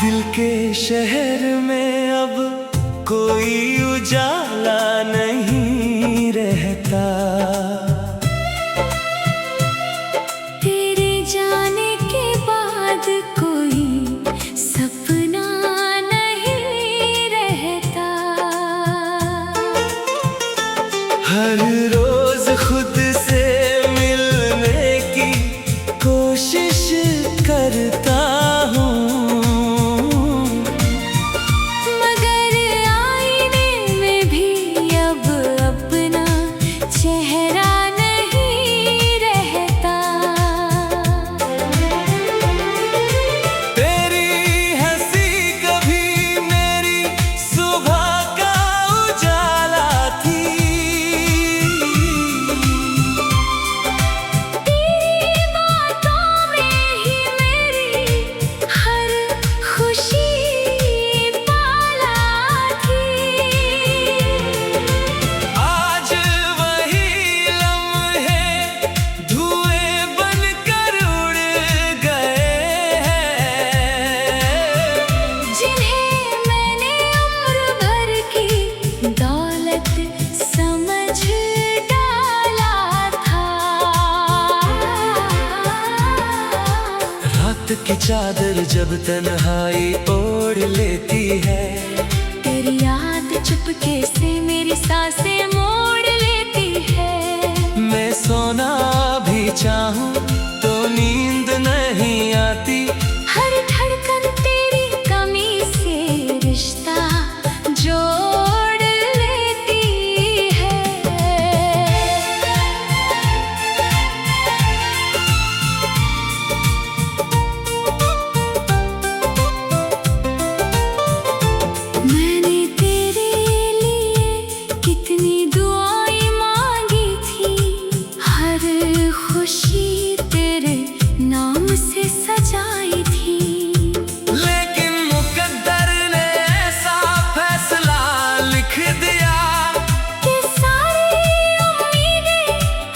दिल के शहर में अब कोई उजाला नहीं रहता। तेरे जाने के बाद कोई सपना नहीं रहता। हर रोज खुद से मिलने की कोशिश करता हूँ, मगर आईने में भी अब अपना चेहरा नहीं रहता। तेरी हंसी कभी मेरी सुबह का उजाला थी। तेरी बातों में ही मेरी हर खुशी पाला थी। आज वही लम्हे धुएं बनकर उड़ गए हैं, जिन्हें मैंने उम्र भर की दौलत समझ डाला था। रात की चादर जब तन्हाई ओढ़ लेती है, तेरी याद चुपके से मेरी सांसें मोड़ लेती है। मैं सोना भी चाहूं तो नींद नहीं आती। हर धड़कन तेरी कमी से रिश्ता जोड़ लेती है। मैंने तेरे लिए कितनी दुआएं मांगी थी, हर खुशी तेरे नाम से सजाई थी। लेकिन मुकद्दर ने ऐसा फैसला लिख दिया कि सारी उम्मीदें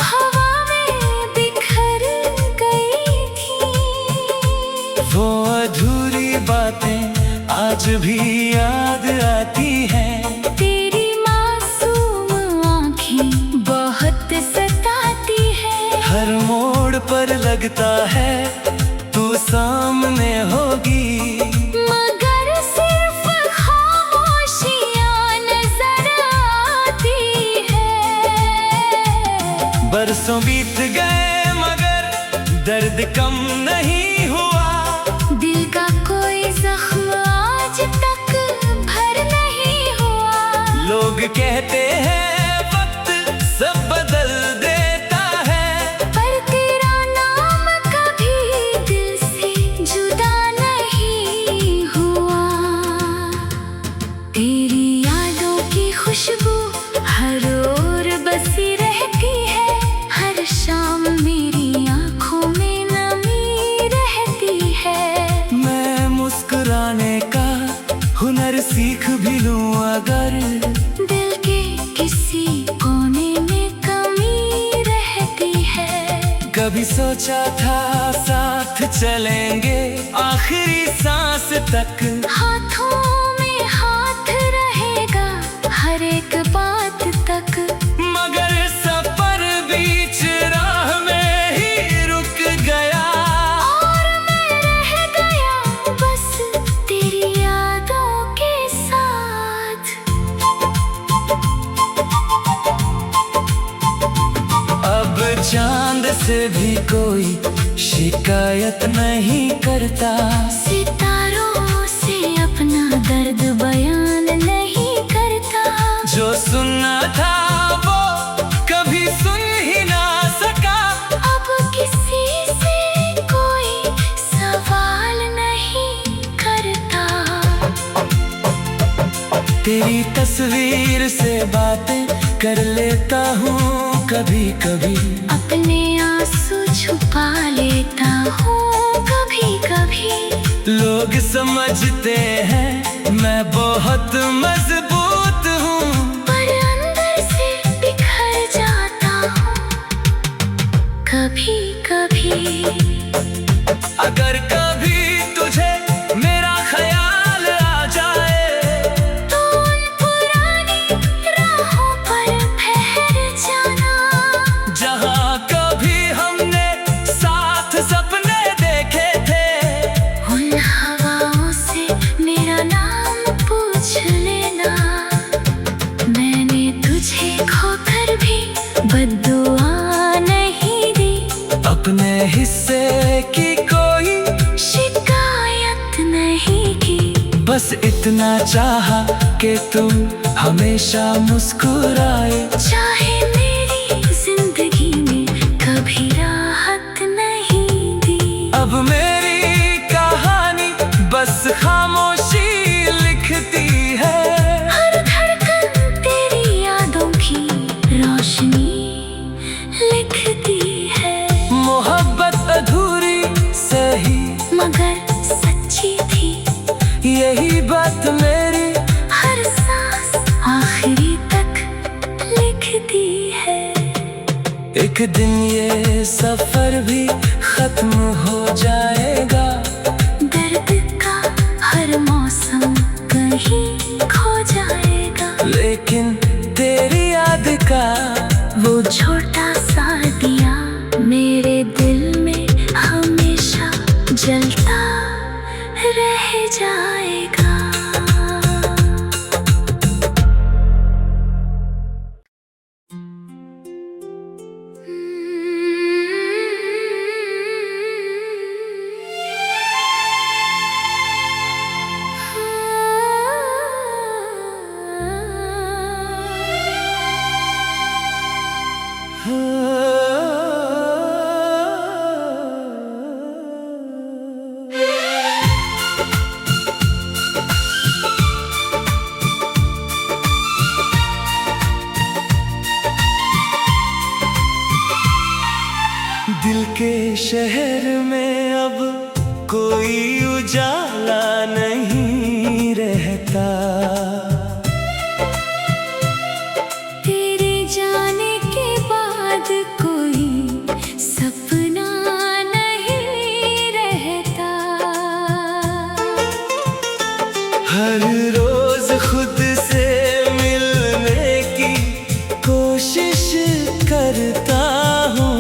हवा में बिखर गई थी। वो अधूरी बातें आज भी याद आती हैं। तेरी मासूम आँखें बहुत सताती है। हर मोड़ पर लगता है तू सामने होगी, मगर सिर्फ खामोशियाँ नजर आती है। बरसों बीत गए मगर दर्द कम नहीं हुआ। दिल का कोई जख्म आज तक भर नहीं हुआ। लोग कहते हैं वक्त सब बदल देता है, पर तेरा नाम कभी दिल से जुदा नहीं हुआ। तेरी यादों की खुशबू हर ओर बसी रहती है। हर शाम मेरी आंखों में नमी रहती है। मैं मुस्कुराने का हुनर सीख भी लूं अगर दिल के किसी कोने में कमी रहती है। कभी सोचा था साथ चलेंगे आखिरी सांस तक। हाथों में हाथ रहेगा हर एक बात तक। मगर सफर बीच राह में ही रुक गया, और मैं रह गया बस तेरी यादों के साथ। अब चांद से भी कोई शिकायत नहीं करता। सितारों से अपना दर्द बयान नहीं करता। जो सुनना था वो कभी सुन ही ना सका। अब किसी से कोई सवाल नहीं करता। तेरी तस्वीर से बातें कर लेता हूँ कभी कभी। अपने आंसू छुपा लेता हूँ कभी कभी। लोग समझते हैं मैं बहुत मजबूत हूँ, पर अंदर से बिखर जाता हूँ कभी कभी। अगर कभी तुझे मेरा ख्याल कि कोई शिकायत नहीं की। बस इतना चाहा कि तुम हमेशा मुस्कुराए। चाहे मेरी जिंदगी में कभी राहत नहीं दी। अब मेरी कहानी बस खामोशी लिखती है। हर धड़कन तेरी यादों की रोशनी लिखती है। मोहब्बत अधूरी सही मगर सच्ची थी। यही बात मेरी हर सांस आखिरी तक लिखती है। एक दिन ये सफर भी खत्म हो जाएगा। दर्द का हर मौसम कहीं खो जाएगा। लेकिन तेरी याद का वो छोटा सा दिया मेरे दिल में हमेशा जलता रह जाएगा। दिल के शहर में अब कोई उजाला नहीं रहता। तेरे जाने के बाद कोई सपना नहीं रहता। हर रोज खुद से मिलने की कोशिश करता हूँ।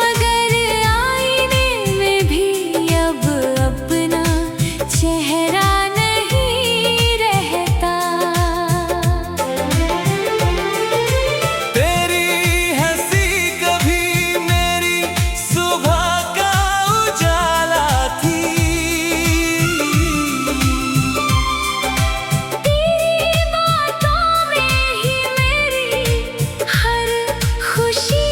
मगर आईने में भी अब अपना चेहरा नहीं रहता। तेरी हंसी कभी मेरी सुबह का उजाला थी। तेरी बातों में ही मेरी हर खुशी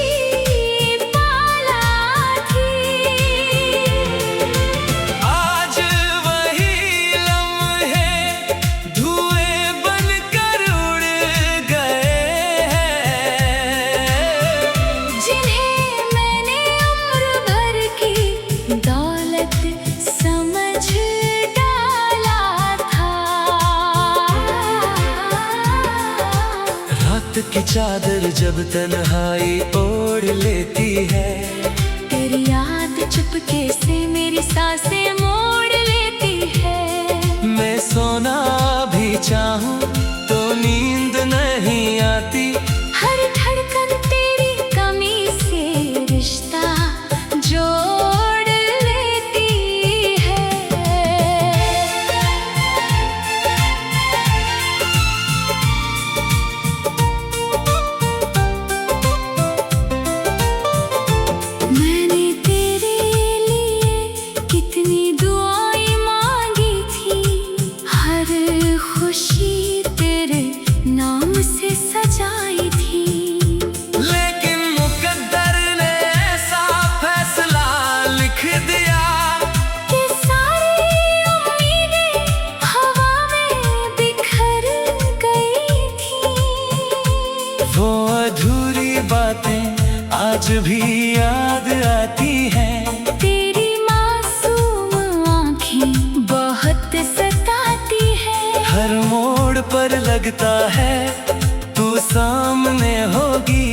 पाला थी। आज वही लम्हे धुएं बनकर उड़ गए हैं। जिन्हें मैंने उम्र भर की दौलत समझ डाला था। रात की चादर जब तन्हाई ओढ़ लेती है। तेरी याद चुपके से मेरी सांसें मोड़ लेती है। मैं सोना भी चाहूं तो नींद नहीं आती। हर धड़कन तेरी कमी से रिश्ता जोड़ लेती है। मैंने तेरे लिए कितनी दुआएं मांगी थी। हर खुशी तेरे नाम से सजाई थी। लेकिन मुकद्दर ने ऐसा फैसला लिख दिया कि सारी उम्मीदें हवा में बिखर गई थी। वो अधूरी बातें आज भी याद आती हैं। तेरी मासूम आँखें बहुत सताती है। हर मोड़ पर लगता है तू सामने होगी।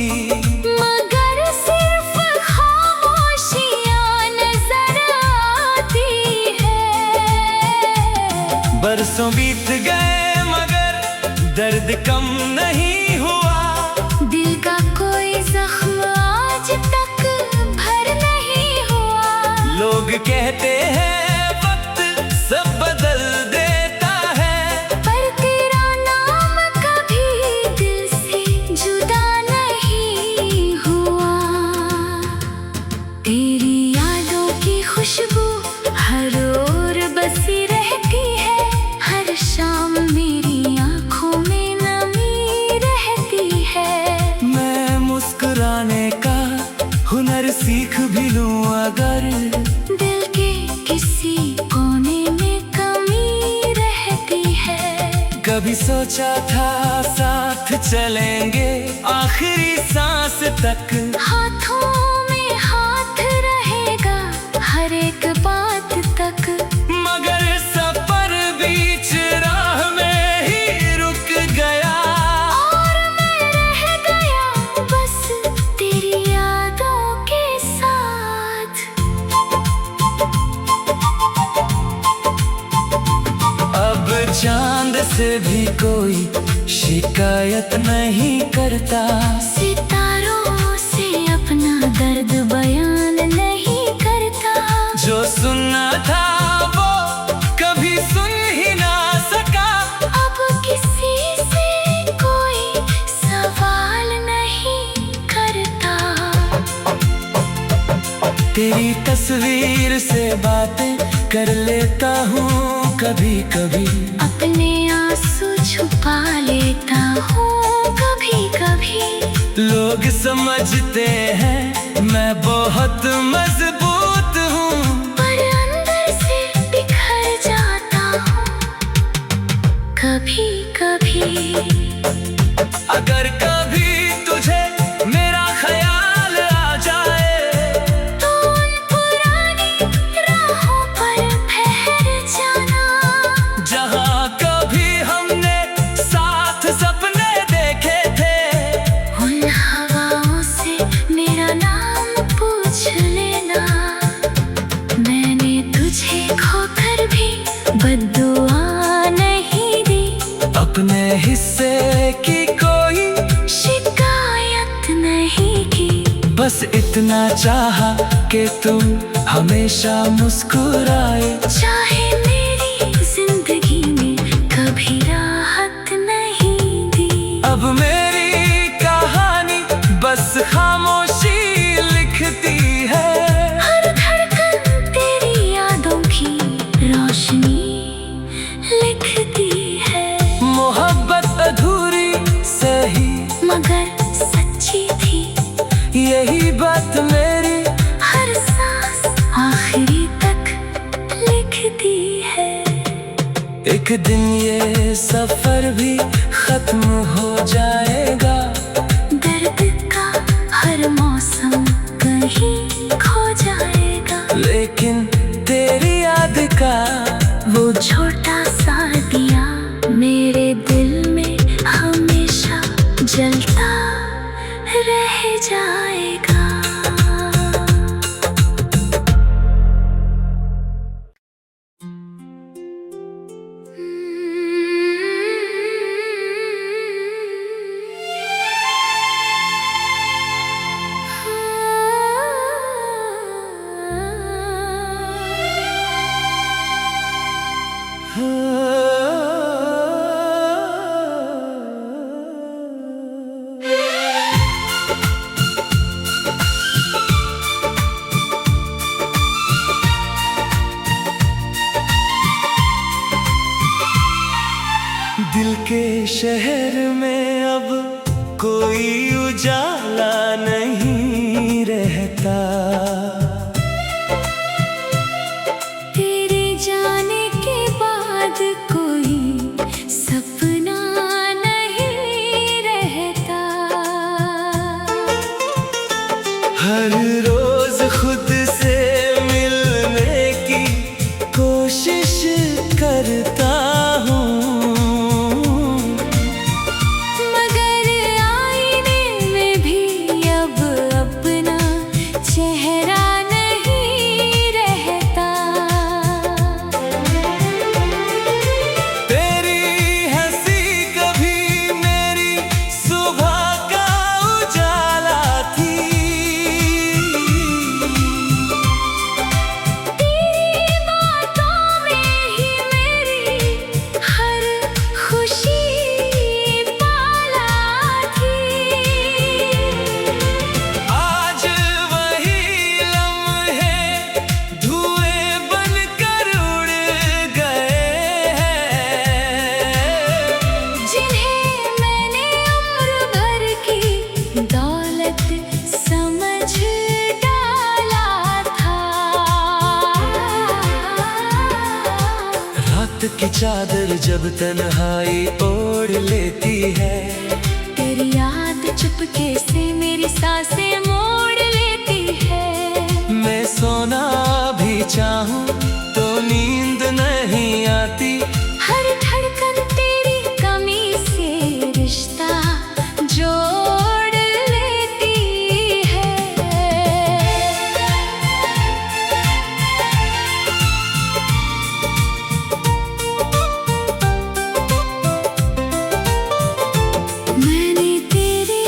मगर सिर्फ खामोशियाँ नजर आती है। बरसों बीत गए मगर दर्द कम नहीं हुआ। दिल का कोई जख्म आज तक भर नहीं हुआ। लोग कहते हैं वक्त सब बदल देता है। पर तेरा नाम कभी दिल से जुदा नहीं हुआ। सोचा था साथ चलेंगे आखिरी सांस तक। हाथों में हाथ रहेगा हर एक बात तक। मगर सफर बीच राह में ही रुक गया और मैं रह गया बस तेरी यादों के साथ। अब चांद से भी कोई शिकायत नहीं करता। सितारों से अपना दर्द बयान नहीं करता। जो सुनना था वो कभी सुन ही ना सका। अब किसी से कोई सवाल नहीं करता। तेरी तस्वीर से बातें कर लेता हूँ कभी कभी। अपने आंसू छुपा लेता हूँ कभी कभी। लोग समझते हैं मैं बहुत मजबूत हूँ, पर अंदर से बिखर जाता हूँ कभी कभी। अगर कभी तुझे मेरा ख्याल आ जाए तो उन पुरानी राहों पर ठहर जाना। जहाँ कभी हमने साथ सपने देखे थे। उन हवाओं से मेरा नाम पूछ लेना। मैंने तुझे खोकर भी बद्दुआ नहीं दी। अपने हिस्से की कोई शिकायत नहीं की। बस इतना चाहा कि तुम हमेशा मुस्कुराए। चाहे मेरी जिंदगी में कभी राहत नहीं दी। अब मेरी कहानी बस खामोशी लिखती है। हर धड़कन तेरी यादों की रोशनी लिखती है। मोहब्बत अधूरी सही मगर सच्ची थी। यही बात मेरी हर सांस आखिरी तक लिखती है। एक दिन ये सफर भी खत्म हो जाएगा। दर्द का हर मौसम कहीं खो जाएगा। लेकिन तेरी याद का वो छोटा सा दिया मेरे दिल में हमेशा जलता रह जाएगा। दिल के शहर में अब कोई उजाला नहीं रहता। तेरे जाने के बाद कोई सपना नहीं रहता। हर रोज खुद से मिलने की कोशिश करता हूँ। मगर आईने में भी अब अपना चेहरा नहीं रहता। तेरी हंसी कभी मेरी सुबह का उजाला थी। की चादर जब तन्हाई ओढ़ लेती है, तेरी याद चुपके से मेरी सांसें मोड़ लेती है। मैं सोना भी चाहूं तो नींद नहीं आती, हर धड़कन तेरी कमी से रिश्ता जोड़ लेती है। मैंने तेरे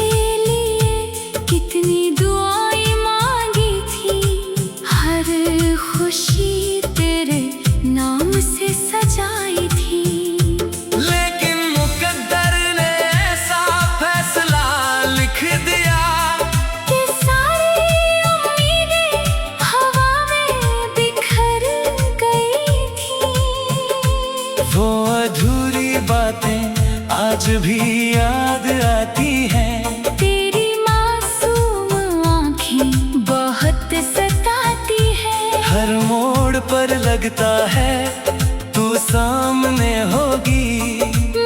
लिए कितनी दुआएं मांगी थी, हर खुशी तेरे नाम से सजाई थी। लेकिन मुकद्दर ने ऐसा फैसला लिख दिया कि सारी उम्मीदें हवा में बिखर गई थी। वो अधूरी बातें आज भी याद आती हैं, तेरी मासूम आँखें बहुत सताती है। हर मोड़ पर लगता है तू सामने होगी,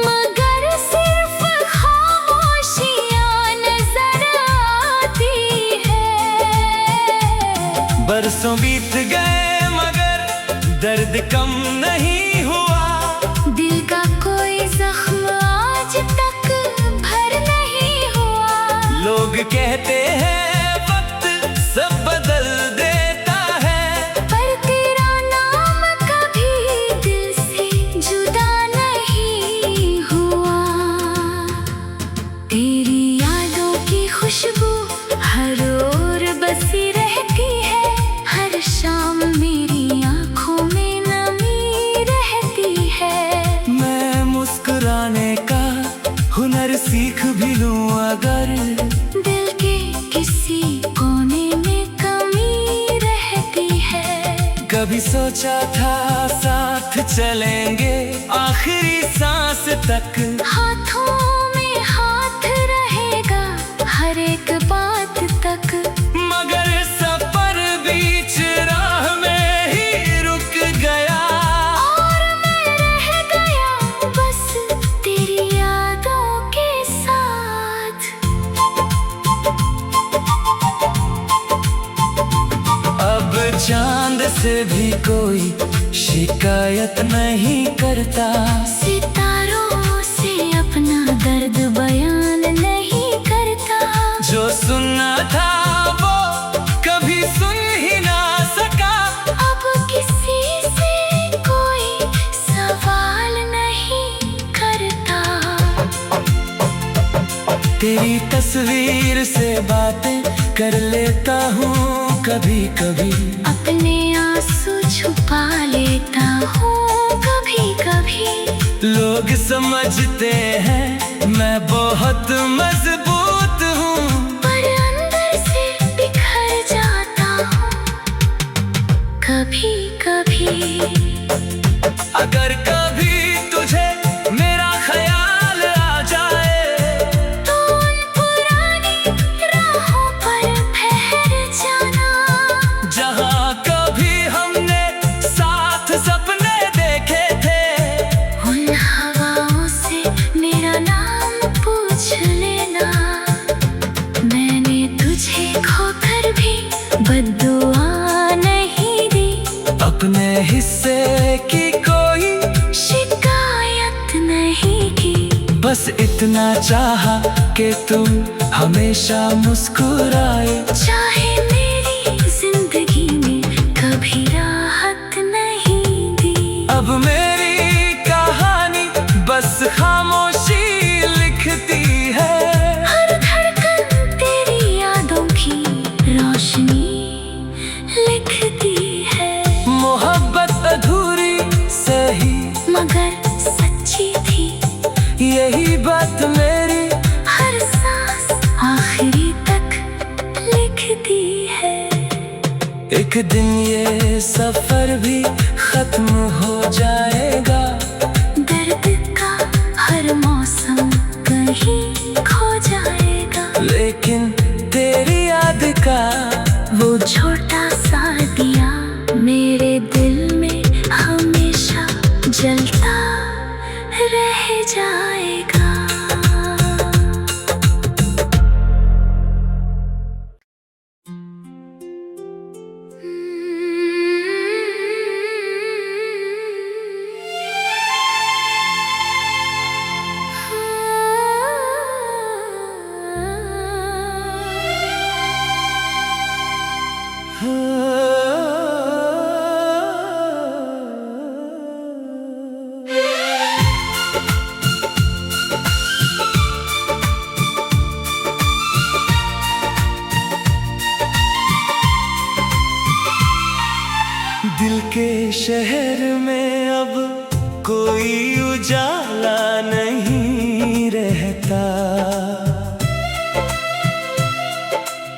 मगर सिर्फ खामोशियाँ नजर आती है। बरसों बीत गए मगर दर्द कम नहीं हुआ, दिल का कोई जख्म आज तक भर नहीं हुआ। लोग कहते हैं वक्त सब बदल देता है, पर तेरा नाम कभी दिल से जुदा नहीं हुआ। तेरी यादों की खुशबू हर ओर बसी रहती है, हर शाम मेरी आंखों में नमी रहती है। मैं मुस्कुराने का हुनर सीख भी लूं अगर दिल के किसी कोने में कमी रहती है। कभी सोचा था साथ चलेंगे आखिरी सांस तक, हाथों में हाथ रहेगा हर एक बात तक। मगर सफर बीच राह में ही रुक गया, और मैं रह गया बस तेरी यादों के साथ। अब चांद से भी कोई शिकायत नहीं करता, सितारों से अपना दर्द बयान नहीं करता। जो सुनना था वो कभी सुन ही ना सका, अब किसी से कोई सवाल नहीं करता। तेरी तस्वीर से बातें कर लेता हूँ कभी कभी, अपने आंसू छुपा लेता हूँ कभी कभी। लोग समझते हैं मैं बहुत मजबूत हूँ, पर अंदर से बिखर जाता हूँ कभी कभी। अगर कभी तुझे मेरा ख्याल आ जाए, तो उन पुरानी राहों पर ठहर जाना, जहाँ कभी हमने साथ सपने देखे थे, उन हवाओं से मेरा नाम पूछ लेना। मैंने तुझे खोकर भी बद्दुआ नहीं दी, अपने हिस्से की कोई शिकायत नहीं की। बस इतना चाहा कि तुम हमेशा मुस्कुराए, चाहे मेरी जिंदगी में कभी राहत नहीं दी। अब मेरी कहानी बस खामोशी लिखती है, हर धड़कन तेरी यादों की रोशनी लिखती है। मोहब्बत अधूरी सही मगर सच्ची थी, यही बात मेरी हर सांस आखिरी तक लिखती है। एक दिन ये सफर भी खत्म हो जाएगा, दर्द का हर मौसम कहीं खो जाएगा। लेकिन तेरी याद का वो छोटा सा दिया मेरे दिल में हमेशा जलता दिल के शहर में अब कोई उजाला नहीं रहता।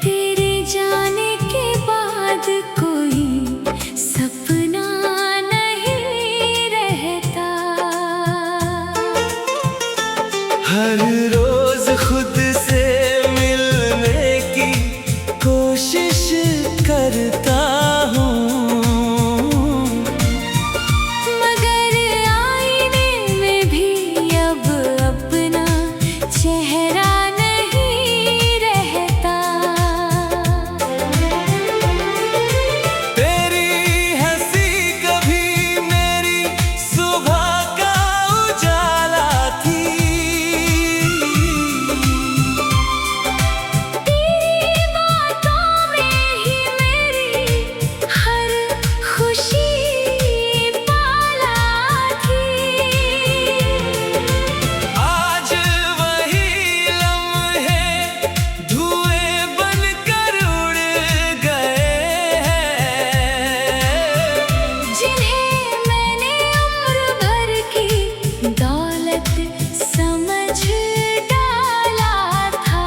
तेरे जाने के बाद कोई सपना नहीं रहता। हर रोज खुद से मिलने की कोशिश करता हूँ, मगर आईने में भी अब अपना चेहरा नहीं रहता। तेरी हंसी कभी मेरी सुबह का उजाला थी। तेरी बातों में ही मेरी हर खुशी पाला थी। आज वही लम्हे धुएं बनकर उड़ गए हैं, जिन्हें मैंने उम्र भर की दौलत समझ डाला था।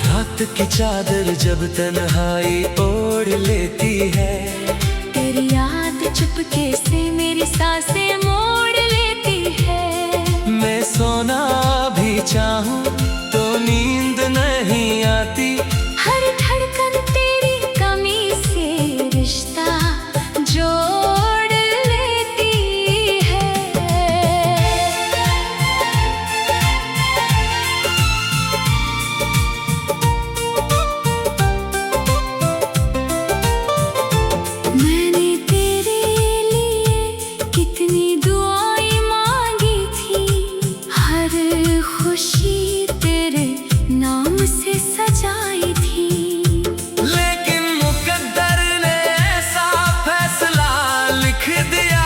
रात की चादर जब तन्हाई ओढ़ लेती है, तेरी याद चुपके से मेरी सांसें मोड़ लेती है। मैं सोना भी चाहूं तो नींद नहीं आती। हर धड़कन तेरी कमी से रिश्ता जोड़ लेती है। मैंने तेरे लिए कितनी दुआएं मांगी थी, हर खुशी तेरे नाम से सजाई थी। लेकिन मुकद्दर ने ऐसा फैसला लिख दिया,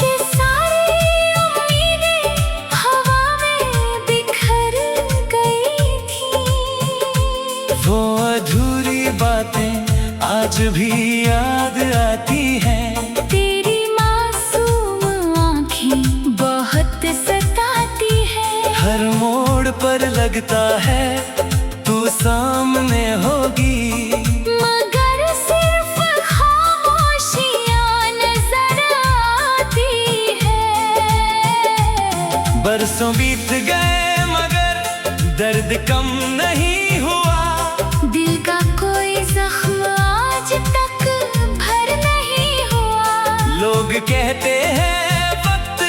कि सारी उम्मीदें हवा में बिखर गई थी। वो अधूरी बातें आज भी याद आती हैं। तेरी मासूम आँखें बहुत सताती है, हर मोड़ पर लगता है तू सामने होगी, मगर सिर्फ खामोशियाँ नजर आती है। बरसों बीत गए मगर दर्द कम नहीं हुआ। दिल का कोई जख्म आज तक भर नहीं हुआ। लोग कहते हैं वक्त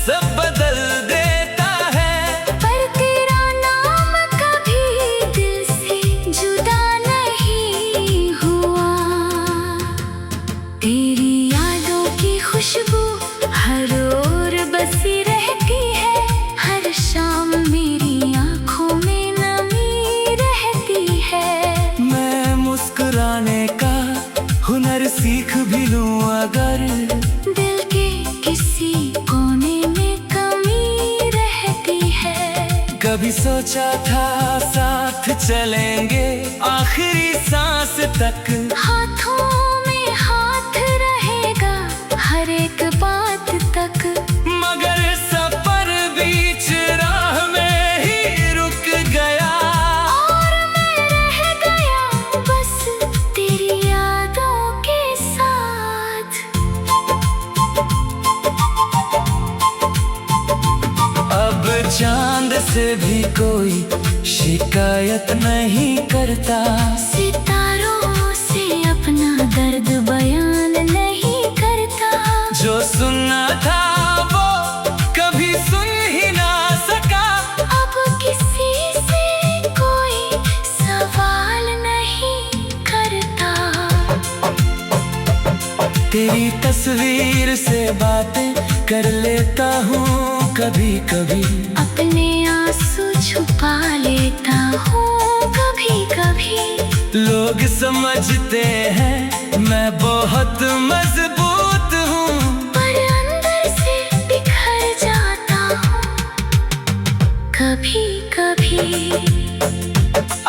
सब बदल देता है, पर तेरा नाम कभी दिल से जुदा नहीं हुआ। तेरी यादों की खुशबू हर ओर बसी रहती है। हर शाम मेरी आँखों में नमी रहती है। मैं मुस्कुराने का हुनर सीख भी लूं अगर दिल के किसी कोने में कमी रहती है। कभी सोचा था साथ चलेंगे आखिरी सांस तक। हाथों में हाथ रहेगा हर एक बात तक, मगर सफर बीच राह में ही रुक गया। और मैं रह गया बस तेरी यादों के साथ। अब चांद से भी कोई शिकायत नहीं करता। सितारों से अपना दर्द बयान नहीं करता। जो सुनना था वो कभी सुन ही ना सका। अब किसी से कोई सवाल नहीं करता। तेरी तस्वीर से बातें कर लेता हूँ कभी कभी। अपने आंसू छुपा लेता हूँ कभी कभी। लोग समझते हैं मैं बहुत मजबूत हूँ, पर अंदर से बिखर जाता हूँ कभी कभी।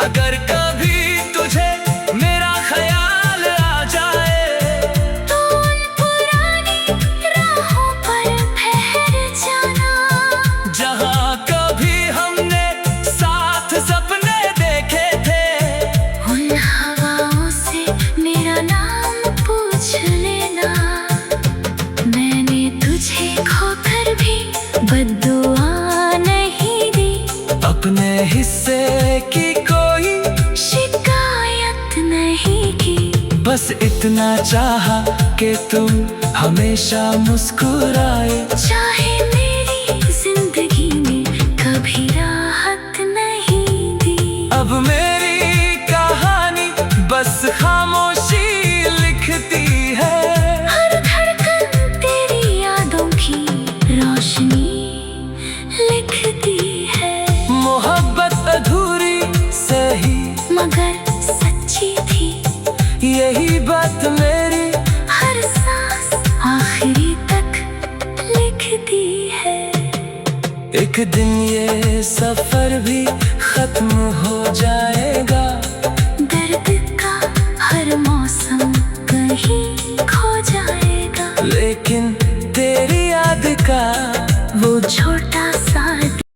अगर कभी तुझे मेरा ख्याल आ जाए तो उन पुरानी राहों पर ठहर जाना, जहाँ कभी हमने साथ सपने देखे थे, उन हवाओं से मेरा नाम पूछ लेना। मैंने तुझे खोकर भी बद्दुआ नहीं दी, अपने हिस्से की कोई शिकायत नहीं की। बस इतना चाहा कि तुम हमेशा मुस्कुराए, चाहे मेरी जिंदगी में कभी राहत नहीं दी। अब मेरी कहानी बस खामोशी लिखती है, हर धड़कन तेरी यादों की रोशनी लिखती है। मोहब्बत अधूरी सही मगर सच्ची थी यही बात मेरी, हर सांस आखिरी तक लिखती है। एक दिन ये सफर भी खत्म हो जाएगा, दर्द का हर मौसम कहीं खो जाए।